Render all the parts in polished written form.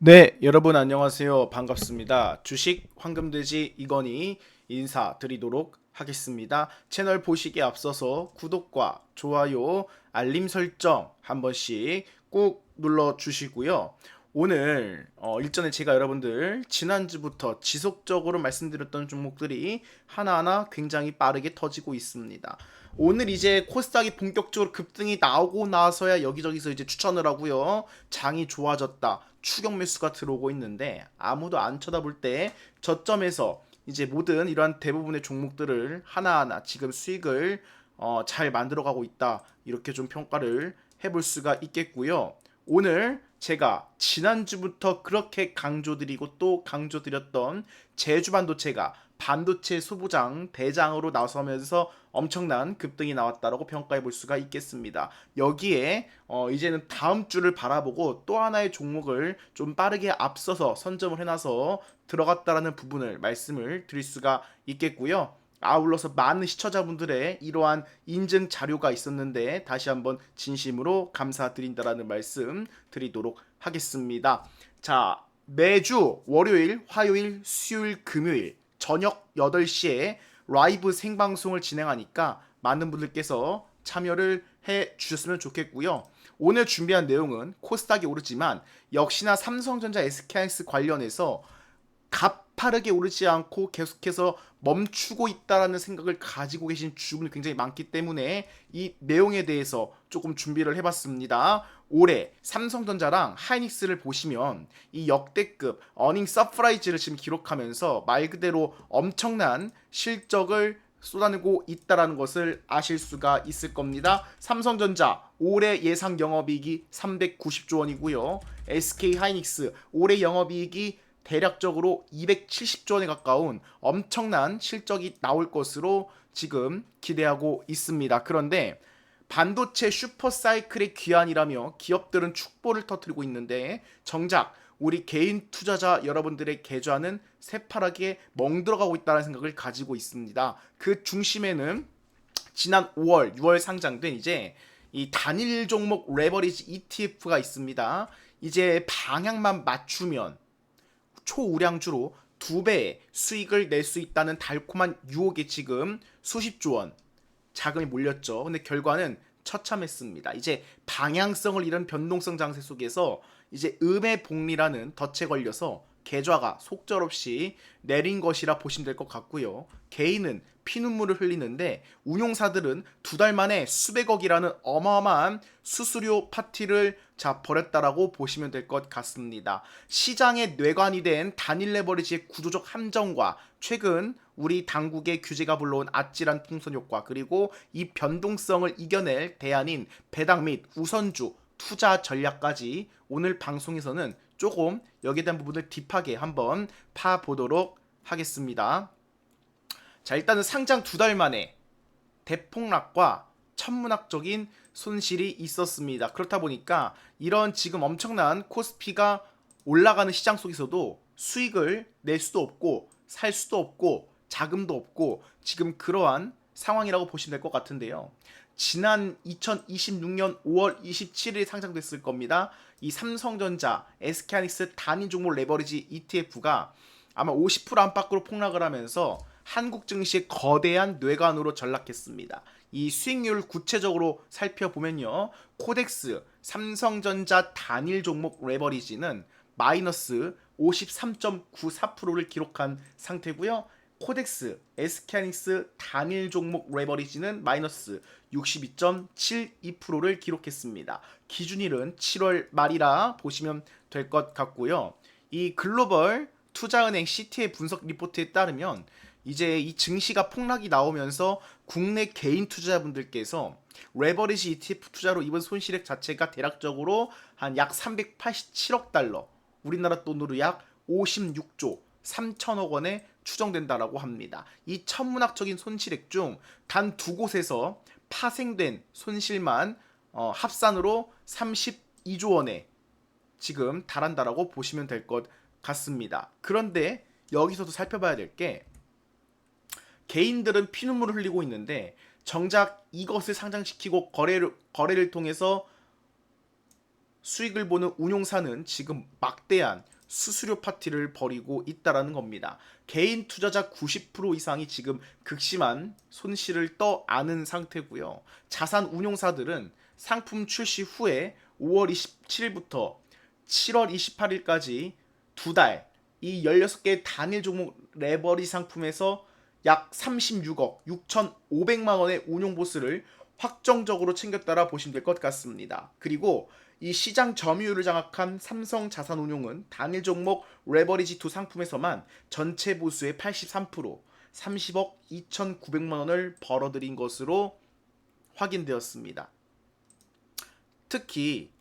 네, 여러분 안녕하세요. 반갑습니다. 주식 황금돼지 이건희 인사드리도록 하겠습니다. 채널 보시기에 앞서서 구독과 좋아요, 알림 설정 한 번씩 꼭 눌러 주시고요. 오늘 일전에 제가 여러분들 지난주부터 지속적으로 말씀드렸던 종목들이 하나하나 굉장히 빠르게 터지고 있습니다. 오늘 이제 코스닥이 본격적으로 급등이 나오고 나서야 여기저기서 이제 추천을 하고요. 장이 좋아졌다. 추격 매수가 들어오고 있는데 아무도 안 쳐다볼 때 저점에서 이제 모든 이러한 대부분의 종목들을 하나하나 지금 수익을 잘 만들어가고 있다. 이렇게 좀 평가를 해볼 수가 있겠고요. 오늘 제가 지난주부터 그렇게 강조드리고 또 강조드렸던 제주반도체가 반도체 소부장 대장으로 나서면서 엄청난 급등이 나왔다라고 평가해 볼 수가 있겠습니다. 여기에 이제는 다음 주를 바라보고 또 하나의 종목을 좀 빠르게 앞서서 선점을 해놔서 들어갔다라는 부분을 말씀을 드릴 수가 있겠고요. 아울러서 많은 시청자분들의 이러한 인증 자료가 있었는데 다시 한번 진심으로 감사드린다라는 말씀 드리도록 하겠습니다. 자, 매주 월요일, 화요일, 수요일, 금요일 저녁 8시에 라이브 생방송을 진행하니까 많은 분들께서 참여를 해 주셨으면 좋겠고요. 오늘 준비한 내용은 코스닥이 오르지만 역시나 삼성전자 SK하이닉스 관련해서 가파르게 오르지 않고 계속해서 멈추고 있다라는 생각을 가지고 계신 주분이 굉장히 많기 때문에 이 내용에 대해서 조금 준비를 해봤습니다. 올해 삼성전자랑 하이닉스를 보시면 이 역대급 어닝 서프라이즈를 지금 기록하면서 말 그대로 엄청난 실적을 쏟아내고 있다라는 것을 아실 수가 있을 겁니다. 삼성전자 올해 예상 영업이익이 390조 원이고요. SK 하이닉스 올해 영업이익이 대략적으로 270조 원에 가까운 엄청난 실적이 나올 것으로 지금 기대하고 있습니다. 그런데 반도체 슈퍼사이클의 귀환이라며 기업들은 축보를 터뜨리고 있는데 정작 우리 개인 투자자 여러분들의 계좌는 새파랗게 멍들어가고 있다는 생각을 가지고 있습니다. 그 중심에는 지난 5월, 6월 상장된 이제 이 단일 종목 레버리지 ETF가 있습니다. 이제 방향만 맞추면 초우량주로 2배의 수익을 낼 수 있다는 달콤한 유혹에 지금 수십조 원 자금이 몰렸죠. 근데 결과는 처참했습니다. 이제 방향성을 잃은 변동성 장세 속에서 이제 음의 복리라는 덫에 걸려서 계좌가 속절없이 내린 것이라 보시면 될 것 같고요. 개인은 피눈물을 흘리는데 운용사들은 2달 만에 수백억이라는 어마어마한 수수료 파티를 벌였다라고 보시면 될 것 같습니다. 시장의 뇌관이 된 단일 레버리지의 구조적 함정과 최근 우리 당국의 규제가 불러온 아찔한 풍선 효과 그리고 이 변동성을 이겨낼 대안인 배당 및 우선주 투자 전략까지 오늘 방송에서는 조금 여기에 대한 부분을 딥하게 한번 파보도록 하겠습니다. 자, 일단은 상장 2달 만에 대폭락과 천문학적인 손실이 있었습니다. 그렇다 보니까 이런 지금 엄청난 코스피가 올라가는 시장 속에서도 수익을 낼 수도 없고 살 수도 없고 자금도 없고 지금 그러한 상황이라고 보시면 될 것 같은데요. 지난 2026년 5월 27일 상장됐을 겁니다. 이 삼성전자, SK하이닉스 단위 종목 레버리지 ETF가 아마 50% 안팎으로 폭락을 하면서 한국 증시의 거대한 뇌관으로 전락했습니다. 이 수익률 구체적으로 살펴보면요. 코덱스 삼성전자 단일 종목 레버리지는 마이너스 53.94%를 기록한 상태고요. 코덱스 SK하이닉스 단일 종목 레버리지는 마이너스 62.72%를 기록했습니다. 기준일은 7월 말이라 보시면 될 것 같고요. 이 글로벌 투자은행 CT의 분석 리포트에 따르면 이제 이 증시가 폭락이 나오면서 국내 개인 투자자분들께서 레버리지 ETF 투자로 입은 손실액 자체가 대략적으로 한 약 387억 달러, 우리나라 돈으로 약 56조 3천억 원에 추정된다라고 합니다. 이 천문학적인 손실액 중 단 두 곳에서 파생된 손실만 합산으로 32조 원에 지금 달한다라고 보시면 될 것 같습니다. 그런데 여기서도 살펴봐야 될 게 개인들은 피눈물을 흘리고 있는데 정작 이것을 상장시키고 거래를 통해서 수익을 보는 운용사는 지금 막대한 수수료 파티를 벌이고 있다라는 겁니다. 개인 투자자 90% 이상이 지금 극심한 손실을 떠안은 상태고요. 자산 운용사들은 상품 출시 후에 5월 27일부터 7월 28일까지 두 달 이 16개의 단일 종목 레버리지 상품에서 약 36억 6,500만 원의 운용 보수를 확정적으로 챙겼다라 보시면 될 것 같습니다. 그리고 이 시장 점유율을 장악한 삼성 자산운용은 단일 종목 레버리지 2 상품에서만 전체 보수의 83% 30억 2,900만 원을 벌어들인 것으로 확인되었습니다. 특히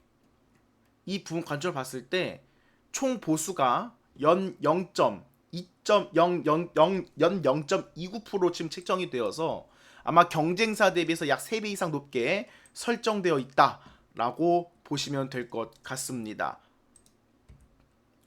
이 부분 관점을 봤을 때 총 보수가 연 0.29% 지금 책정이 되어서 아마 경쟁사 대비해서 약 3배 이상 높게 설정되어 있다라고 보시면 될 것 같습니다.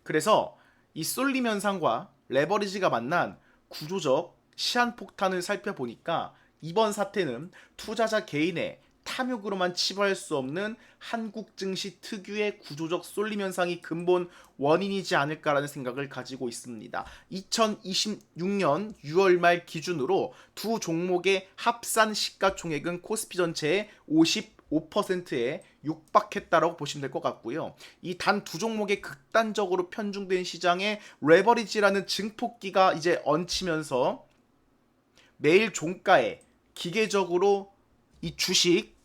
그래서 이 쏠림 현상과 레버리지가 만난 구조적 시한폭탄을 살펴보니까 이번 사태는 투자자 개인의 탐욕으로만 치부할 수 없는 한국 증시 특유의 구조적 쏠림 현상이 근본 원인이지 않을까라는 생각을 가지고 있습니다. 2026년 6월 말 기준으로 두 종목의 합산 시가총액은 코스피 전체의 55%에 육박했다라고 보시면 될 것 같고요. 이 단 두 종목의 극단적으로 편중된 시장에 레버리지라는 증폭기가 이제 얹히면서 매일 종가에 기계적으로 이 주식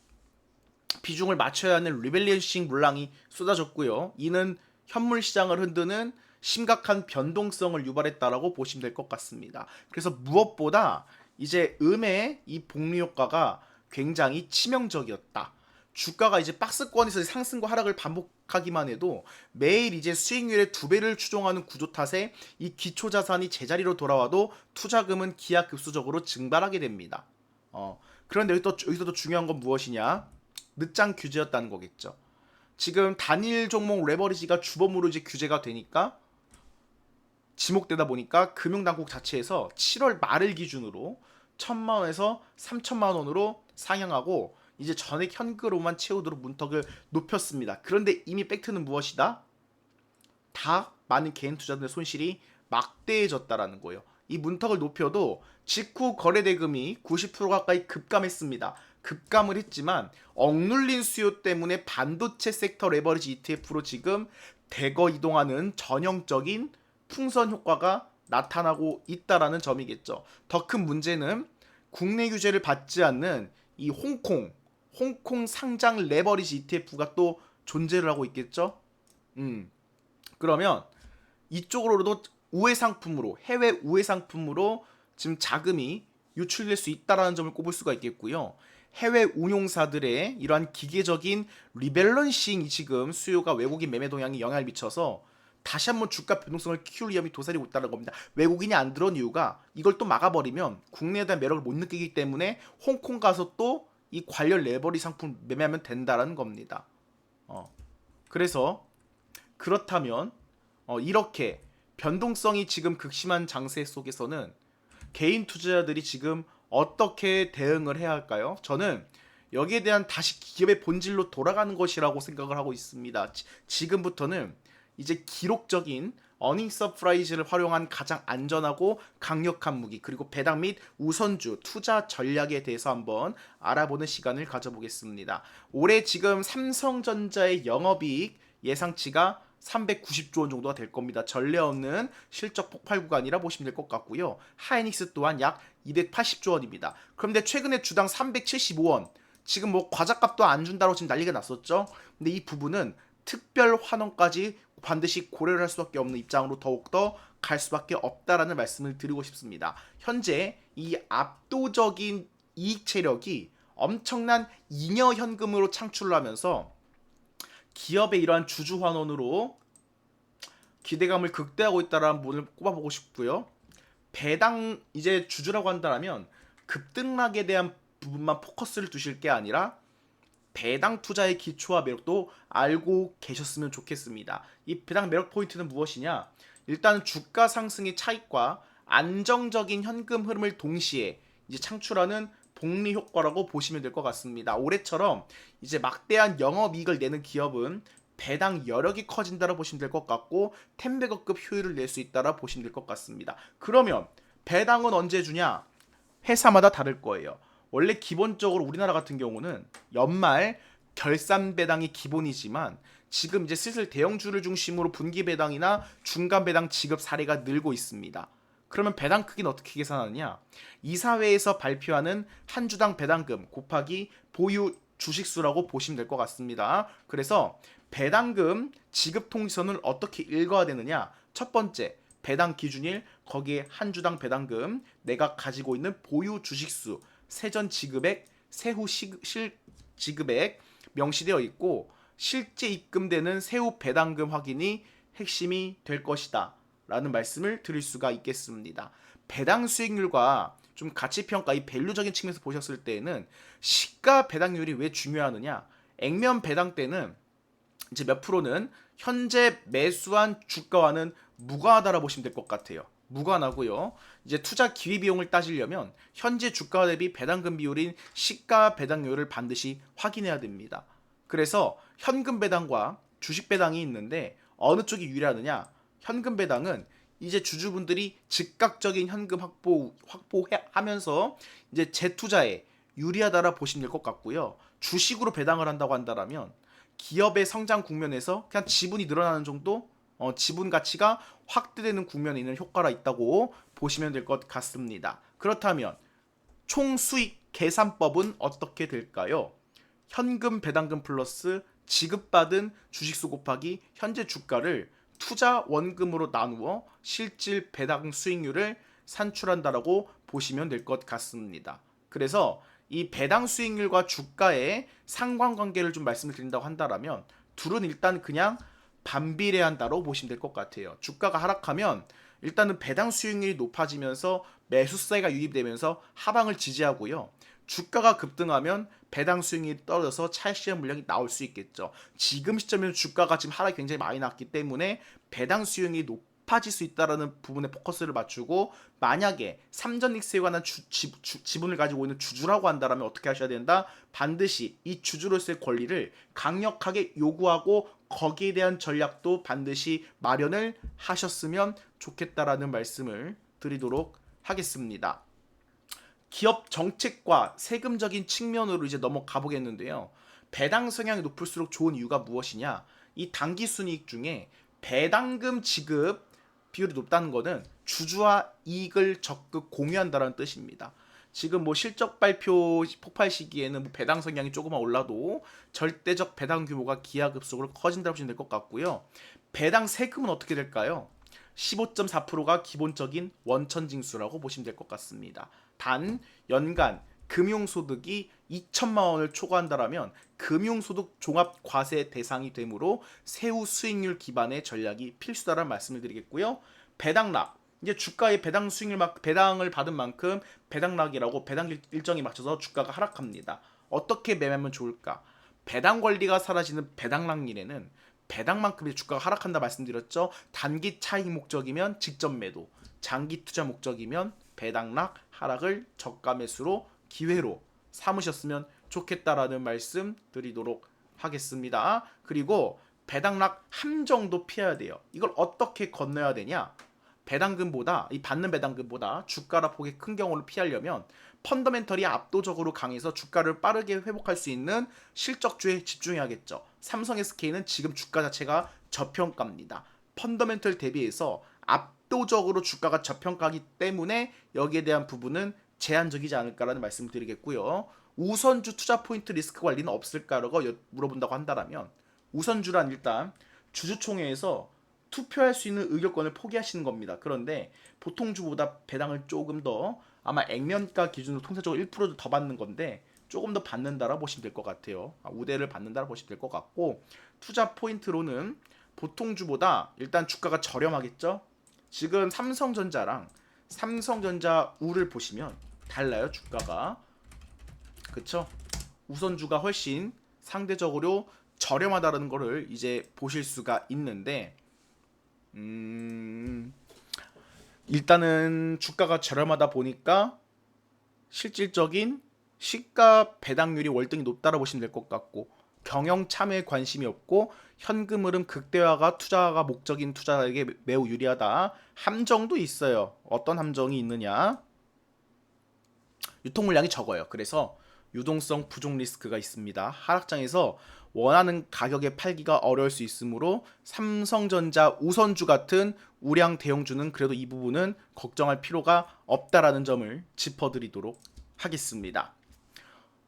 비중을 맞춰야 하는 리밸런싱 물량이 쏟아졌고요. 이는 현물 시장을 흔드는 심각한 변동성을 유발했다라고 보시면 될 것 같습니다. 그래서 무엇보다 이제 음의 이 복리 효과가 굉장히 치명적이었다. 주가가 이제 박스권에서 상승과 하락을 반복하기만 해도 매일 이제 수익률의 2배를 추종하는 구조 탓에 이 기초 자산이 제자리로 돌아와도 투자금은 기하급수적으로 증발하게 됩니다. 그런데 여기서 또 중요한 건 무엇이냐? 늦장 규제였다는 거겠죠. 지금 단일 종목 레버리지가 주범으로 이제 규제가 되니까 지목되다 보니까 금융당국 자체에서 7월 말을 기준으로 1,000만 원에서 3,000만 원으로 상향하고 이제 전액 현금으로만 채우도록 문턱을 높였습니다. 그런데 이미 팩트는 무엇이다? 다 많은 개인 투자들의 손실이 막대해졌다라는 거예요. 이 문턱을 높여도 직후 거래 대금이 90% 가까이 급감했습니다. 급감을 했지만 억눌린 수요 때문에 반도체 섹터 레버리지 ETF로 지금 대거 이동하는 전형적인 풍선 효과가 나타나고 있다라는 점이겠죠. 더 큰 문제는 국내 규제를 받지 않는 이 홍콩 상장 레버리지 ETF가 또 존재를 하고 있겠죠. 그러면 이쪽으로도 우회 상품으로 해외 우회 상품으로 지금 자금이 유출될 수 있다라는 점을 꼽을 수가 있겠고요. 해외 운용사들의 이러한 기계적인 리밸런싱이 지금 수요가 외국인 매매 동향에 영향을 미쳐서 다시 한번 주가 변동성을 키울 위험이 도사리고 있다는 겁니다. 외국인이 안 들어온 이유가 이걸 또 막아버리면 국내에 대한 매력을 못 느끼기 때문에 홍콩 가서 또 이 관련 레버리 상품 매매하면 된다라는 겁니다. 그래서 그렇다면 이렇게 변동성이 지금 극심한 장세 속에서는 개인 투자자들이 지금 어떻게 대응을 해야 할까요? 저는 여기에 대한 다시 기업의 본질로 돌아가는 것이라고 생각을 하고 있습니다. 지금부터는 이제 기록적인 어닝 서프라이즈를 활용한 가장 안전하고 강력한 무기 그리고 배당 및 우선주 투자 전략에 대해서 한번 알아보는 시간을 가져보겠습니다. 올해 지금 삼성전자의 영업이익 예상치가 390조 원 정도가 될 겁니다. 전례 없는 실적 폭발 구간이라 보시면 될 것 같고요. 하이닉스 또한 약 280조 원입니다. 그런데 최근에 주당 375원 지금 뭐 과자값도 안 준다고 지금 난리가 났었죠. 근데 이 부분은 특별 환원까지 반드시 고려를 할 수밖에 없는 입장으로 더욱더 갈 수밖에 없다라는 말씀을 드리고 싶습니다. 현재 이 압도적인 이익 체력이 엄청난 잉여 현금으로 창출을 하면서 기업의 이러한 주주 환원으로 기대감을 극대화하고 있다는 부분을 꼽아보고 싶고요. 배당 이제 주주라고 한다면 급등락에 대한 부분만 포커스를 두실 게 아니라 배당 투자의 기초와 매력도 알고 계셨으면 좋겠습니다. 이 배당 매력 포인트는 무엇이냐? 일단 주가 상승의 차익과 안정적인 현금 흐름을 동시에 이제 창출하는 복리 효과라고 보시면 될 것 같습니다. 올해처럼 이제 막대한 영업이익을 내는 기업은 배당 여력이 커진다라 보시면 될 것 같고 10배거급 효율을 낼 수 있다라 보시면 될 것 같습니다. 그러면 배당은 언제 주냐? 회사마다 다를 거예요. 원래 기본적으로 우리나라 같은 경우는 연말 결산 배당이 기본이지만 지금 이제 슬슬 대형주를 중심으로 분기 배당이나 중간 배당 지급 사례가 늘고 있습니다. 그러면 배당 크기는 어떻게 계산하느냐? 이사회에서 발표하는 한 주당 배당금 곱하기 보유 주식수라고 보시면 될 것 같습니다. 그래서 배당금 지급 통지서는 어떻게 읽어야 되느냐? 첫 번째, 배당 기준일, 거기에 한 주당 배당금, 내가 가지고 있는 보유 주식수, 세전 지급액, 세후 실 지급액 명시되어 있고 실제 입금되는 세후 배당금 확인이 핵심이 될 것이다 라는 말씀을 드릴 수가 있겠습니다. 배당 수익률과 좀 가치평가, 이 밸류적인 측면에서 보셨을 때에는 시가 배당률이 왜 중요하느냐? 액면 배당 때는 이제 몇 프로는 현재 매수한 주가와는 무관하다라 보시면 될 것 같아요. 무관하고요. 이제 투자 기회비용을 따지려면 현재 주가 대비 배당금 비율인 시가 배당률을 반드시 확인해야 됩니다. 그래서 현금 배당과 주식 배당이 있는데 어느 쪽이 유리하느냐? 현금 배당은 이제 주주분들이 즉각적인 현금 확보하면서 이제 재투자에 유리하다라 보시면 될 것 같고요. 주식으로 배당을 한다고 한다면 기업의 성장 국면에서 그냥 지분이 늘어나는 정도, 지분 가치가 확대되는 국면에 있는 효과가 있다고 보시면 될 것 같습니다. 그렇다면 총 수익 계산법은 어떻게 될까요? 현금 배당금 플러스 지급받은 주식수 곱하기 현재 주가를 투자 원금으로 나누어 실질 배당 수익률을 산출한다라고 보시면 될 것 같습니다. 그래서 이 배당 수익률과 주가의 상관관계를 좀 말씀을 드린다고 한다면 둘은 일단 그냥 반비례한다로 보시면 될 것 같아요. 주가가 하락하면 일단은 배당 수익률이 높아지면서 매수세가 유입되면서 하방을 지지하고요. 주가가 급등하면 배당 수익률이 떨어져서 차익실현 물량이 나올 수 있겠죠. 지금 시점에서 주가가 지금 하락이 굉장히 많이 났기 때문에 배당 수익률이 높아질 수 있다는 부분에 포커스를 맞추고 만약에 삼전익세에 관한 지분을 가지고 있는 주주라고 한다면 어떻게 하셔야 된다? 반드시 이 주주로서의 권리를 강력하게 요구하고 거기에 대한 전략도 반드시 마련을 하셨으면 좋겠다라는 말씀을 드리도록 하겠습니다. 기업 정책과 세금적인 측면으로 이제 넘어가 보겠는데요. 배당 성향이 높을수록 좋은 이유가 무엇이냐? 이 단기순이익 중에 배당금 지급 비율이 높다는 것은 주주와 이익을 적극 공유한다는 뜻입니다. 지금 뭐 실적 발표 폭발 시기에는 뭐 배당 성향이 조금만 올라도 절대적 배당 규모가 기하급수적으로 커진다고 보시면 될 것 같고요. 배당 세금은 어떻게 될까요? 15.4%가 기본적인 원천징수라고 보시면 될 것 같습니다. 단 연간 금융소득이 2천만 원을 초과한다라면 금융소득 종합과세 대상이 되므로 세후 수익률 기반의 전략이 필수다라는 말씀을 드리겠고요. 배당락, 이제 주가의 배당 수익률 배당을 받은 만큼 배당락이라고 배당 일정에 맞춰서 주가가 하락합니다. 어떻게 매매하면 좋을까? 배당 권리가 사라지는 배당락일에는 배당만큼의 주가가 하락한다 말씀드렸죠. 단기 차익 목적이면 직접 매도, 장기 투자 목적이면 배당락 하락을 저가 매수로 기회로 삼으셨으면 좋겠다라는 말씀 드리도록 하겠습니다. 그리고 배당락 함정도 피해야 돼요. 이걸 어떻게 건너야 되냐? 배당금보다 이 받는 배당금보다 주가라 폭이 큰 경우를 피하려면 펀더멘털이 압도적으로 강해서 주가를 빠르게 회복할 수 있는 실적주에 집중해야겠죠. 삼성 SK는 지금 주가 자체가 저평가입니다. 펀더멘털 대비해서 압도적으로 주가가 저평가이기 때문에 여기에 대한 부분은 제한적이지 않을까라는 말씀을 드리겠고요. 우선주 투자 포인트 리스크 관리는 없을까라고 물어본다고 한다면 우선주란 일단 주주총회에서 투표할 수 있는 의결권을 포기하시는 겁니다. 그런데 보통 주보다 배당을 조금 더 아마 액면가 기준으로 통상적으로 1%도 더 받는 건데 조금 더 받는다라 보시면 될 것 같아요. 우대를 받는다라 보시면 될 것 같고 투자 포인트로는 보통 주보다 일단 주가가 저렴하겠죠. 지금 삼성전자랑 삼성전자 우를 보시면 달라요. 주가가 그쵸? 우선주가 훨씬 상대적으로 저렴하다는 거를 이제 보실 수가 있는데 일단은 주가가 저렴하다 보니까 실질적인 시가 배당률이 월등히 높다고 보시면 될 것 같고 경영 참여에 관심이 없고 현금 흐름 극대화가 투자가 목적인 투자자에게 매우 유리하다. 함정도 있어요. 어떤 함정이 있느냐? 유통 물량이 적어요. 그래서 유동성 부족 리스크가 있습니다. 하락장에서 원하는 가격에 팔기가 어려울 수 있으므로 삼성전자, 우선주 같은 우량 대형주는 그래도 이 부분은 걱정할 필요가 없다라는 점을 짚어드리도록 하겠습니다.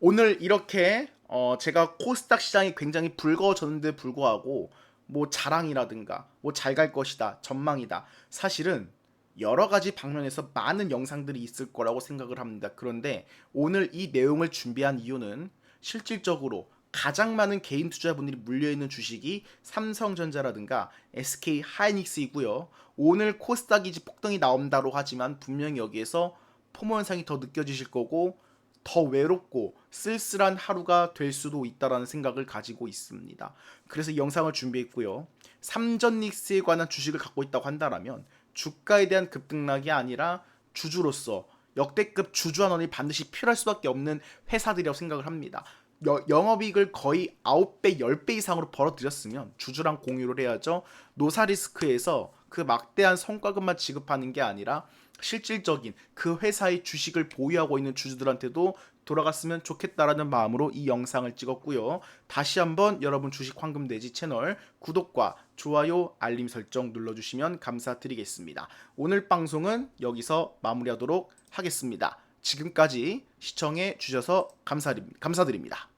오늘 이렇게 제가 코스닥 시장이 굉장히 불거졌는데 불구하고 뭐 자랑이라든가 뭐 잘 갈 것이다, 전망이다. 사실은 여러 가지 방면에서 많은 영상들이 있을 거라고 생각을 합니다. 그런데 오늘 이 내용을 준비한 이유는 실질적으로 가장 많은 개인 투자분들이 물려있는 주식이 삼성전자라든가 SK 하이닉스이고요. 오늘 코스닥이 폭등이 나온다고 하지만 분명히 여기에서 포모 현상이 더 느껴지실 거고 더 외롭고 쓸쓸한 하루가 될 수도 있다라는 생각을 가지고 있습니다. 그래서 이 영상을 준비했고요. 삼전닉스에 관한 주식을 갖고 있다고 한다면 주가에 대한 급등락이 아니라 주주로서 역대급 주주환원이 반드시 필요할 수밖에 없는 회사들이라고 생각을 합니다. 영업이익을 거의 9배, 10배 이상으로 벌어들였으면 주주랑 공유를 해야죠. 노사리스크에서 그 막대한 성과급만 지급하는 게 아니라 실질적인 그 회사의 주식을 보유하고 있는 주주들한테도 돌아갔으면 좋겠다라는 마음으로 이 영상을 찍었고요. 다시 한번 여러분 주식 황금돼지 채널 구독과 좋아요, 알림 설정 눌러주시면 감사드리겠습니다. 오늘 방송은 여기서 마무리하도록 하겠습니다. 지금까지 시청해 주셔서 감사드립니다.